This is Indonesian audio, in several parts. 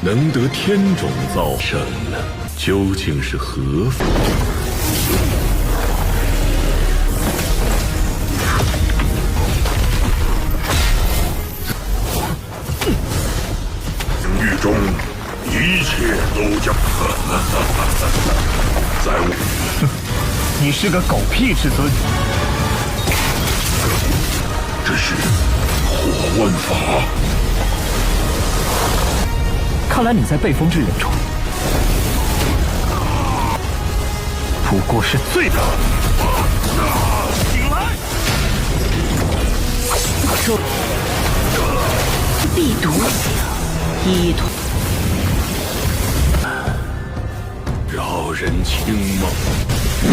能得天种造神呢，究竟是何方？境域中一切都将在我。你是个狗屁至尊！这是火问法。看来你在被封之人中，不过是罪的。醒来！必独行，一同。扰人清梦。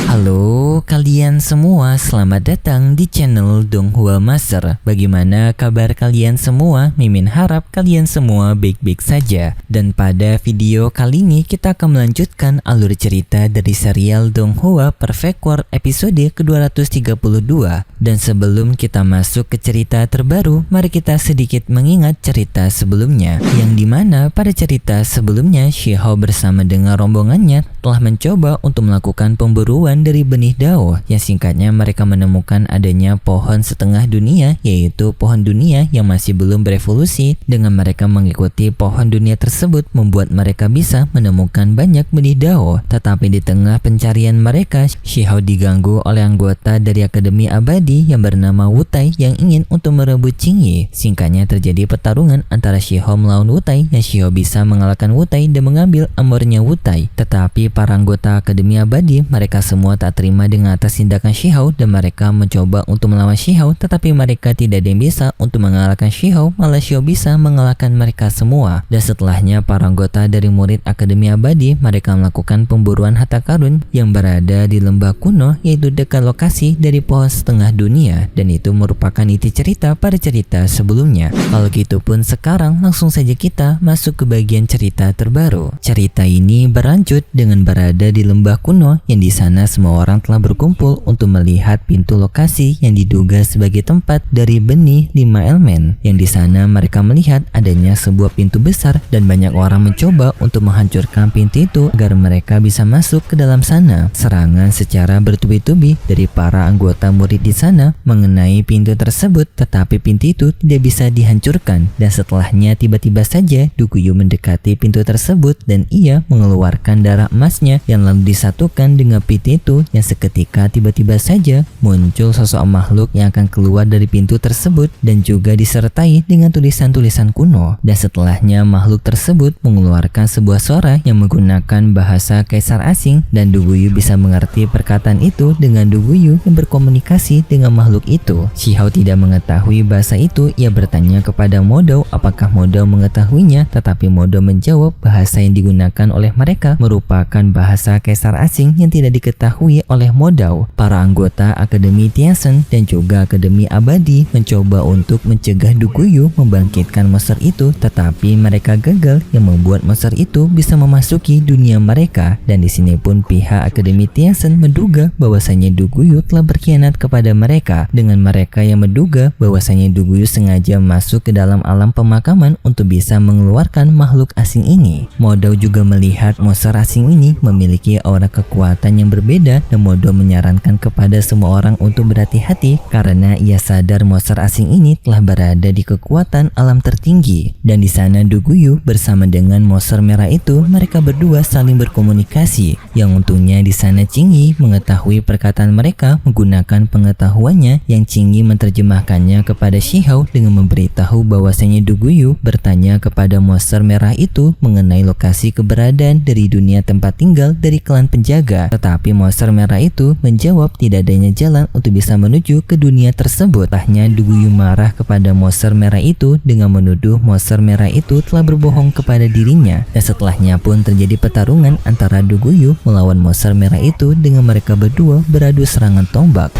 Halo kalian semua, selamat datang di channel Donghua Master. Bagaimana kabar kalian semua? Mimin harap kalian semua baik-baik saja. Dan pada video kali ini kita akan melanjutkan alur cerita dari serial Donghua Perfect World episode ke-232. Dan sebelum kita masuk ke cerita terbaru, mari kita sedikit mengingat cerita sebelumnya, yang dimana pada cerita sebelumnya Shihao bersama dengan rombongannya telah mencoba untuk melakukan pemburuan dari benih dao, yang singkatnya mereka menemukan adanya pohon setengah dunia, yaitu pohon dunia yang masih belum berevolusi. Dengan mereka mengikuti pohon dunia tersebut membuat mereka bisa menemukan banyak benih dao. Tetapi di tengah pencarian mereka, Shihao diganggu oleh anggota dari Akademi Abadi yang bernama Wutai yang ingin untuk merebut Qingyi. Singkatnya terjadi pertarungan antara Shihao melawan Wutai, yang Shihao bisa mengalahkan Wutai dan mengambil armornya Wutai. Tetapi para anggota Akademi Abadi mereka semua tak terima dengan atas tindakan Shihao dan mereka mencoba untuk melawan Shihao, tetapi mereka tidak ada yang bisa untuk mengalahkan Shihao, malah Shihao bisa mengalahkan mereka semua. Dan setelahnya para anggota dari murid Akademi Abadi mereka melakukan pemburuan harta karun yang berada di lembah kuno, yaitu dekat lokasi dari pohon setengah dunia, dan itu merupakan inti cerita pada cerita sebelumnya. Kalau gitu pun sekarang langsung saja kita masuk ke bagian cerita terbaru. Cerita ini berlanjut dengan berada di lembah kuno, yang di sana semua orang telah berkumpul untuk melihat pintu lokasi yang diduga sebagai tempat dari benih 5 elemen. Yang di sana mereka melihat adanya sebuah pintu besar dan banyak orang mencoba untuk menghancurkan pintu itu agar mereka bisa masuk ke dalam sana. Serangan secara bertubi-tubi dari para anggota murid di sana mengenai pintu tersebut, tetapi pintu itu tidak bisa dihancurkan. Dan setelahnya tiba-tiba saja Duguyu mendekati pintu tersebut dan ia mengeluarkan darah emasnya yang lalu disatukan dengan pintu itu, yang seketika tiba-tiba saja muncul sosok makhluk yang akan keluar dari pintu tersebut dan juga disertai dengan tulisan-tulisan kuno. Dan setelahnya makhluk tersebut mengeluarkan sebuah suara yang menggunakan bahasa kaisar asing, dan Duguyu bisa mengerti perkataan itu dengan Duguyu yang berkomunikasi dengan makhluk itu. Shihao tidak mengetahui bahasa itu. Ia bertanya kepada Modou apakah Modou mengetahuinya, tetapi Modou menjawab bahasa yang digunakan oleh mereka merupakan bahasa kaisar asing yang tidak diketahui oleh Modou. Para anggota Akademi Tianzhen dan juga Akademi Abadi mencoba untuk mencegah Duguyu membangkitkan monster itu, tetapi mereka gagal, yang membuat monster itu bisa memasuki dunia mereka. Dan di sini pun pihak Akademi Tianzhen menduga bahwasanya Duguyu telah berkhianat kepada mereka, dengan mereka yang menduga bahwasanya Duguyu sengaja masuk ke dalam alam pemakaman untuk bisa mengeluarkan makhluk asing ini. Modou juga melihat monster asing ini memiliki aura kekuatan yang berbeda, dan Modou menyarankan kepada semua orang untuk berhati-hati karena ia sadar monster asing ini telah berada di kekuatan alam tertinggi. Dan di sana Duguyu bersama dengan monster merah itu mereka berdua saling berkomunikasi, yang untungnya di sana Qingyi mengetahui perkataan mereka menggunakan pengetahuannya, yang Qingyi menerjemahkannya kepada Shihao dengan memberitahu bahwasanya Duguyu bertanya kepada monster merah itu mengenai lokasi keberadaan dari dunia tempat tinggal dari klan penjaga. Tetapi monster merah itu menjawab tidak adanya jalan untuk bisa menuju ke dunia tersebut. Setelahnya Duguyu marah kepada monster merah itu dengan menuduh monster merah itu telah berbohong kepada dirinya. Dan setelahnya pun terjadi pertarungan antara Duguyu melawan monster merah itu dengan mereka berdua beradu serangan tombak.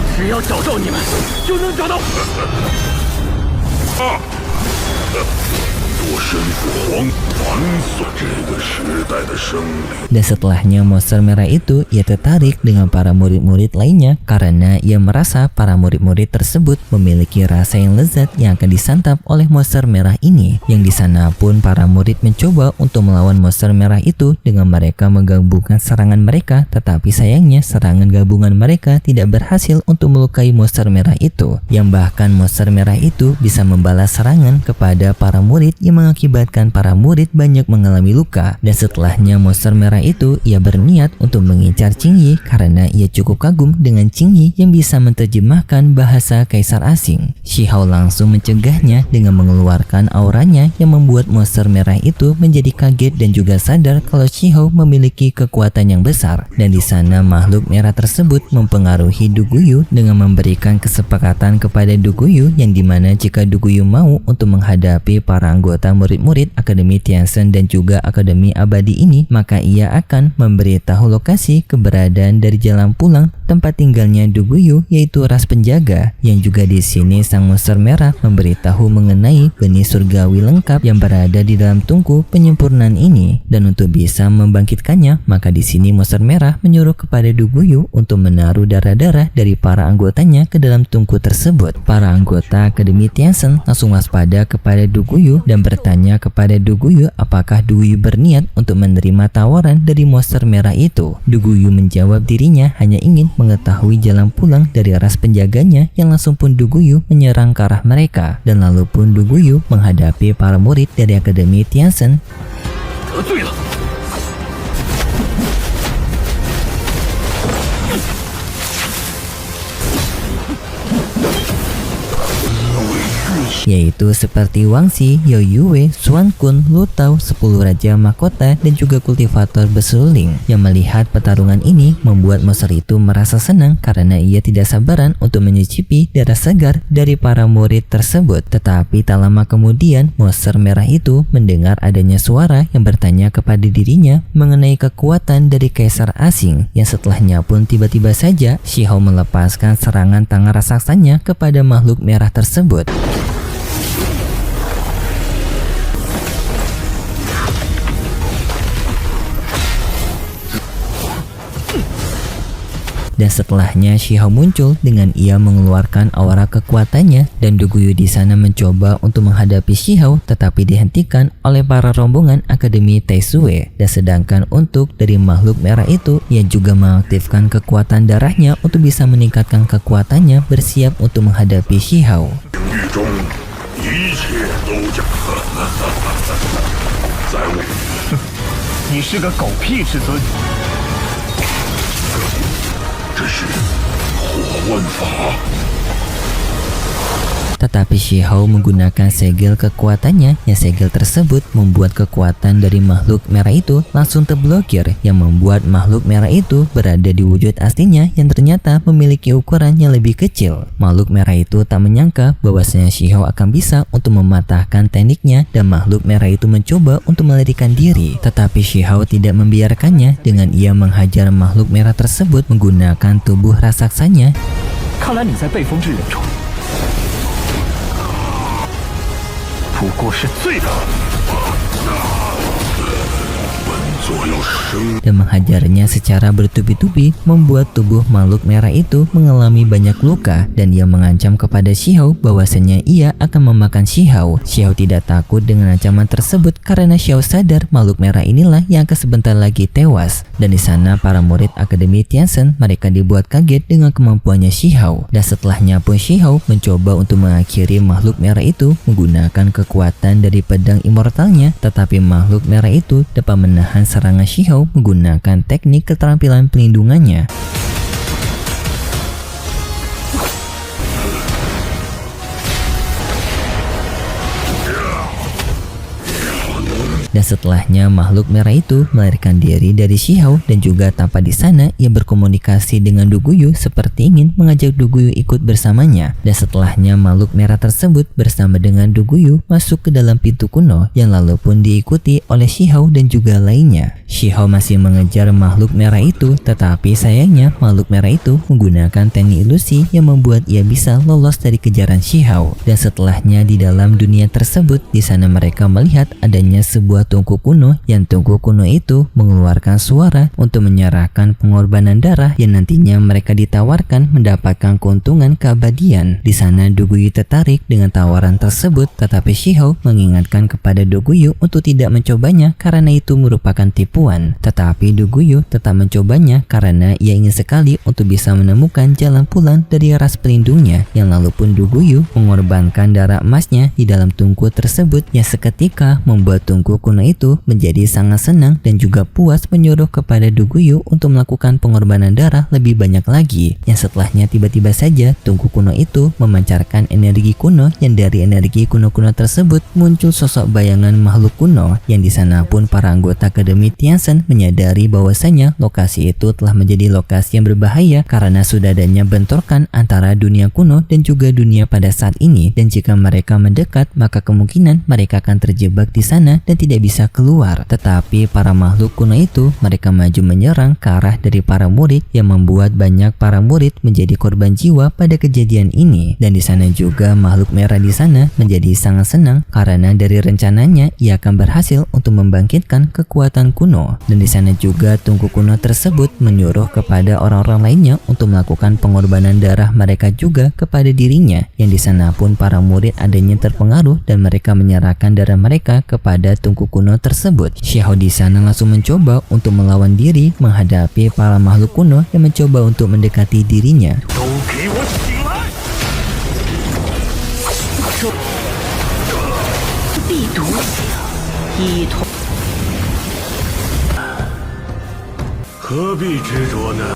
这个时代的生灵。 Dan setelahnya monster merah itu, ia tertarik dengan para murid-murid lainnya karena ia merasa para murid-murid tersebut memiliki rasa yang lezat yang akan disantap oleh monster merah ini. Yang di sana pun para murid mencoba untuk melawan monster merah itu dengan mereka menggabungkan serangan mereka, tetapi sayangnya serangan gabungan mereka tidak berhasil untuk melukai monster merah itu. Yang bahkan monster merah itu bisa membalas serangan kepada para murid yang mengakibatkan para murid banyak mengalami luka. Dan setelahnya monster merah itu, ia berniat untuk mengincar Qingyi karena ia cukup kagum dengan Qingyi yang bisa menerjemahkan bahasa kaisar asing. Shihao langsung mencegahnya dengan mengeluarkan auranya yang membuat monster merah itu menjadi kaget dan juga sadar kalau Shihao memiliki kekuatan yang besar. Dan di sana makhluk merah tersebut mempengaruhi Duguyu dengan memberikan kesepakatan kepada Duguyu yang dimana jika Duguyu mau untuk menghadapi para anggota murid-murid Akademi Tianzhen dan juga Akademi Abadi ini, maka ia akan memberitahu lokasi keberadaan dari jalan pulang tempat tinggalnya Duguyu, yaitu ras penjaga. Yang juga di sini sang monster merah memberitahu mengenai benih surgawi lengkap yang berada di dalam tungku penyempurnaan ini. Dan untuk bisa membangkitkannya, maka di sini monster merah menyuruh kepada Duguyu untuk menaruh darah-darah dari para anggotanya ke dalam tungku tersebut. Para anggota Akademi Tianzhen langsung waspada kepada Duguyu dan bertanya kepada Duguyu apakah Duguyu berniat untuk menerima tawaran dari monster merah itu. Duguyu menjawab dirinya hanya ingin mengetahui jalan pulang dari ras penjaganya, yang langsung pun Duguyu menyerang ke arah mereka. Dan lalu pun Duguyu menghadapi para murid dari Akademi Tianzhen. 得罪了。 Yaitu seperti Wangxi, Yao Yue, Xuan Kun, Lu Tao, 10 Raja Mahkota, dan juga kultivator bersuling. Yang melihat pertarungan ini membuat monster itu merasa senang karena ia tidak sabaran untuk menyicipi darah segar dari para murid tersebut. Tetapi tak lama kemudian monster merah itu mendengar adanya suara yang bertanya kepada dirinya mengenai kekuatan dari kaisar asing. Yang setelahnya pun tiba-tiba saja Shihao melepaskan serangan tangan raksasanya kepada makhluk merah tersebut. Dan setelahnya Shihao muncul dengan ia mengeluarkan aura kekuatannya, dan Duguyu di sana mencoba untuk menghadapi Shihao tetapi dihentikan oleh para rombongan Akademi Taizue. Dan sedangkan untuk dari makhluk merah itu, ia juga mengaktifkan kekuatan darahnya untuk bisa meningkatkan kekuatannya bersiap untuk menghadapi Shihao. 领域中一切都假，在我。 你是个狗屁至尊！ 这是火万法。 Tetapi Shihao menggunakan segel kekuatannya, yang segel tersebut membuat kekuatan dari makhluk merah itu langsung terblokir, yang membuat makhluk merah itu berada di wujud aslinya yang ternyata memiliki ukuran yang lebih kecil. Makhluk merah itu tak menyangka bahwasanya Shihao akan bisa untuk mematahkan tekniknya, dan makhluk merah itu mencoba untuk melarikan diri. Tetapi Shihao tidak membiarkannya dengan ia menghajar makhluk merah tersebut menggunakan tubuh raksasanya. 看来你在被封之人中，不过是罪的。 dan menghajarnya secara bertubi-tubi, membuat tubuh makhluk merah itu mengalami banyak luka, dan ia mengancam kepada Shihao bahwasanya ia akan memakan Shihao. Shihao tidak takut dengan ancaman tersebut karena Shihao sadar makhluk merah inilah yang akan sebentar lagi tewas. Dan di sana para murid Akademi Tianzhen mereka dibuat kaget dengan kemampuannya Shihao. Dan setelahnya pun Shihao mencoba untuk mengakhiri makhluk merah itu menggunakan kekuatan dari pedang immortalnya, tetapi makhluk merah itu dapat menahan serangan Shihao menggunakan teknik keterampilan pelindungannya. Dan setelahnya makhluk merah itu melarikan diri dari Shihao dan juga tanpa di sana ia berkomunikasi dengan Doguyu seperti ingin mengajak Doguyu ikut bersamanya. Dan setelahnya makhluk merah tersebut bersama dengan Doguyu masuk ke dalam pintu kuno yang lalu pun diikuti oleh Shihao dan juga lainnya. Shihao masih mengejar makhluk merah itu, tetapi sayangnya makhluk merah itu menggunakan teknik ilusi yang membuat ia bisa lolos dari kejaran Shihao. Dan setelahnya di dalam dunia tersebut, di sana mereka melihat adanya sebuah tungku kuno yang tungku kuno itu mengeluarkan suara untuk menyerahkan pengorbanan darah yang nantinya mereka ditawarkan mendapatkan keuntungan keabadian. Di sana Doguyu tertarik dengan tawaran tersebut, tetapi Shihao mengingatkan kepada Doguyu untuk tidak mencobanya karena itu merupakan tipuan. Tetapi Doguyu tetap mencobanya karena ia ingin sekali untuk bisa menemukan jalan pulang dari ras pelindungnya, yang lalu pun Doguyu mengorbankan darah emasnya di dalam tungku tersebut yang seketika membuat tungku kuno itu menjadi sangat senang dan juga puas menyuruh kepada Doguyu untuk melakukan pengorbanan darah lebih banyak lagi. Yang setelahnya tiba-tiba saja tungku kuno itu memancarkan energi kuno, yang dari energi kuno-kuno tersebut muncul sosok bayangan makhluk kuno, yang di sana pun para anggota Akademi Tianzhen menyadari bahwasanya lokasi itu telah menjadi lokasi yang berbahaya karena sudah adanya bentrokan antara dunia kuno dan juga dunia pada saat ini, dan jika mereka mendekat maka kemungkinan mereka akan terjebak di sana dan tidak bisa keluar. Tetapi para makhluk kuno itu mereka maju menyerang ke arah dari para murid yang membuat banyak para murid menjadi korban jiwa pada kejadian ini. Dan di sana juga makhluk merah di sana menjadi sangat senang karena dari rencananya ia akan berhasil untuk membangkitkan kekuatan kuno. Dan di sana juga tungku kuno tersebut menyuruh kepada orang-orang lainnya untuk melakukan pengorbanan darah mereka juga kepada dirinya, yang di sana pun para murid adanya terpengaruh dan mereka menyerahkan darah mereka kepada tungku kuno tersebut. Shihao di sana langsung mencoba untuk melawan diri menghadapi para makhluk kuno yang mencoba untuk mendekati dirinya.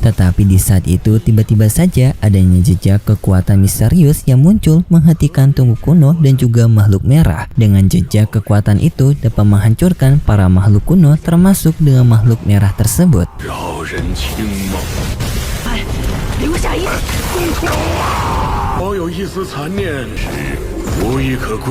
Tetapi di saat itu tiba-tiba saja adanya jejak kekuatan misterius yang muncul menghentikan tungku kuno dan juga makhluk merah. Dengan jejak kekuatan itu dapat menghancurkan para makhluk kuno termasuk dengan makhluk merah tersebut.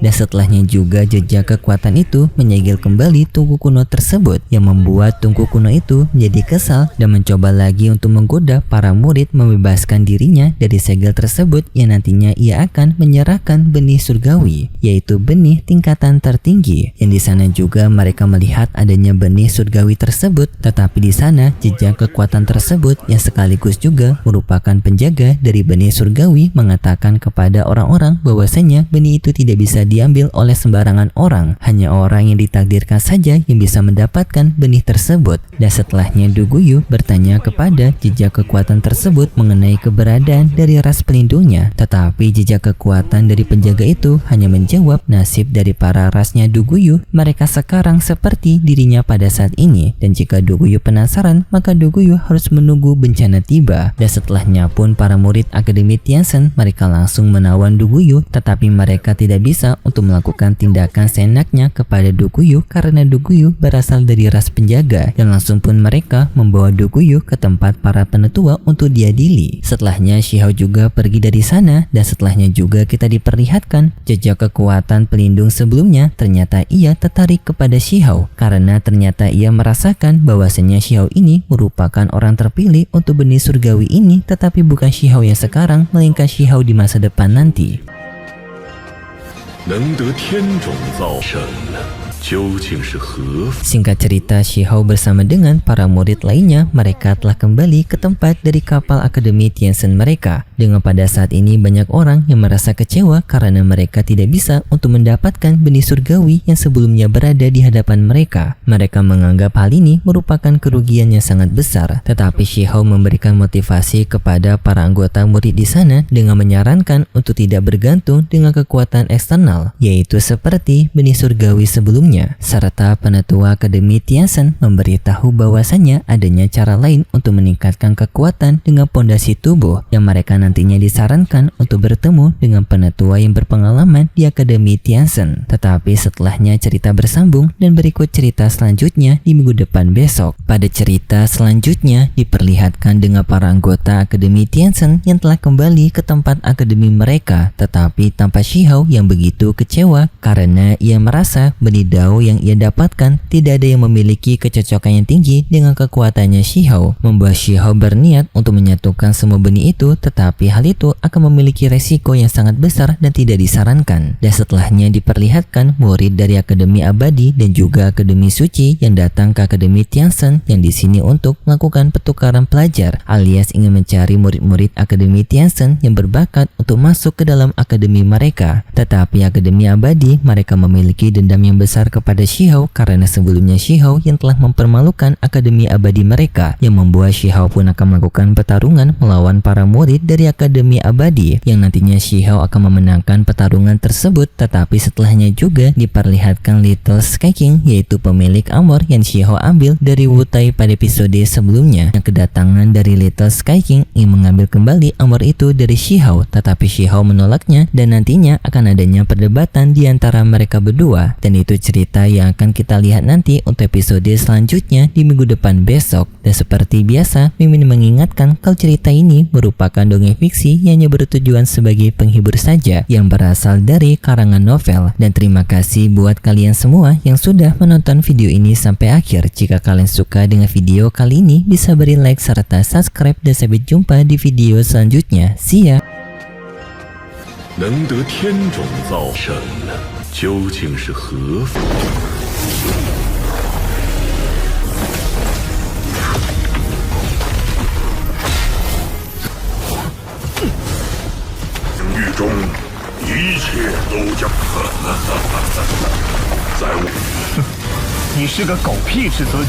Dan setelahnya juga jejak kekuatan itu menyegel kembali tungku kuno tersebut, yang membuat tungku kuno itu menjadi kesal dan mencoba lagi untuk menggoda para murid membebaskan dirinya dari segel tersebut, yang nantinya ia akan menyerahkan benih surgawi, yaitu benih tingkatan tertinggi. Yang di sana juga mereka melihat adanya benih surgawi tersebut, tetapi di sana jejak kekuatan tersebut yang sekaligus juga merupakan penjaga dari benih surgawi mengatakan kepada orang-orang bahwasanya benih itu tidak bisa diambil oleh sembarangan orang, hanya orang yang ditakdirkan saja yang bisa mendapatkan benih tersebut. Dan setelahnya Doguyu bertanya kepada jejak kekuatan tersebut mengenai keberadaan dari ras pelindungnya, tetapi jejak kekuatan dari penjaga itu hanya menjawab nasib dari para rasnya Doguyu, mereka sekarang seperti dirinya pada saat ini, dan jika Doguyu penasaran maka Doguyu harus menunggu bencana tiba. Dan setelahnya pun para murid Akademi Tianzhen mereka langsung menawan Doguyu, tetapi mereka tidak bisa untuk melakukan tindakan seenaknya kepada Doguyu karena Doguyu berasal dari ras penjaga, dan langsung pun mereka membawa Doguyu ke tempat para penetua untuk diadili. Setelahnya Shihao juga pergi dari sana, dan setelahnya juga kita diperlihatkan jejak kekuatan pelindung sebelumnya ternyata ia tertarik kepada Shihao karena ternyata ia merasakan bahwasanya Shihao ini merupakan orang terpilih untuk benih surgawi ini, tetapi bukan Shihao yang sekarang melainkan Shihao di masa depan nanti. 能得天种造神，究竟是何方？ Singkat cerita, Shihao bersama dengan para murid lainnya mereka telah kembali ke tempat dari kapal Akademi Tianzhen mereka. Dengan pada saat ini banyak orang yang merasa kecewa karena mereka tidak bisa untuk mendapatkan benih surgawi yang sebelumnya berada di hadapan mereka. Mereka menganggap hal ini merupakan kerugian yang sangat besar. Tetapi Shihao memberikan motivasi kepada para anggota murid di sana dengan menyarankan untuk tidak bergantung dengan kekuatan eksternal, yaitu seperti benih surgawi sebelumnya. akademinya, serta penetua Akademi Tianzhen memberitahu bahwasannya adanya cara lain untuk meningkatkan kekuatan dengan pondasi tubuh yang mereka nantinya disarankan untuk bertemu dengan penetua yang berpengalaman di Akademi Tianzhen. Tetapi setelahnya cerita bersambung dan berikut cerita selanjutnya di minggu depan besok. Pada cerita selanjutnya diperlihatkan dengan para anggota Akademi Tianzhen yang telah kembali ke tempat akademi mereka, tetapi tanpa Shihao yang begitu kecewa karena ia merasa benih dao yang ia dapatkan tidak ada yang memiliki kecocokan yang tinggi dengan kekuatannya Shihao, membuat Shihao berniat untuk menyatukan semua benih itu, tetapi hal itu akan memiliki resiko yang sangat besar dan tidak disarankan. Dan setelahnya diperlihatkan murid dari Akademi Abadi dan juga Akademi Suci yang datang ke Akademi Tianzhen yang di sini untuk melakukan pertukaran pelajar, alias ingin mencari murid-murid Akademi Tianzhen yang berbakat untuk masuk ke dalam akademi mereka. Tetapi Akademi Abadi mereka memiliki dendam yang besar kepada Shihao karena sebelumnya Shihao yang telah mempermalukan Akademi Abadi mereka, yang membuat Shihao pun akan melakukan pertarungan melawan para murid dari Akademi Abadi yang nantinya Shihao akan memenangkan pertarungan tersebut. Tetapi setelahnya juga diperlihatkan Little Sky King, yaitu pemilik armor yang Shihao ambil dari Wutai pada episode sebelumnya. Yang kedatangan dari Little Sky King ingin mengambil kembali armor itu dari Shihao, tetapi Shihao menolaknya dan nantinya akan adanya perdebatan di antara mereka berdua. Dan itu cerita yang akan kita lihat nanti untuk episode selanjutnya di minggu depan besok. Dan seperti biasa, Mimin mengingatkan kalau cerita ini merupakan dongeng fiksi yang hanya bertujuan sebagai penghibur saja yang berasal dari karangan novel. Dan terima kasih buat kalian semua yang sudah menonton video ini sampai akhir. Jika kalian suka dengan video kali ini, bisa beri like serta subscribe dan sampai jumpa di video selanjutnya. See ya! 能得天种造神，究竟是何方？境域中一切都将在我。你是个狗屁之尊！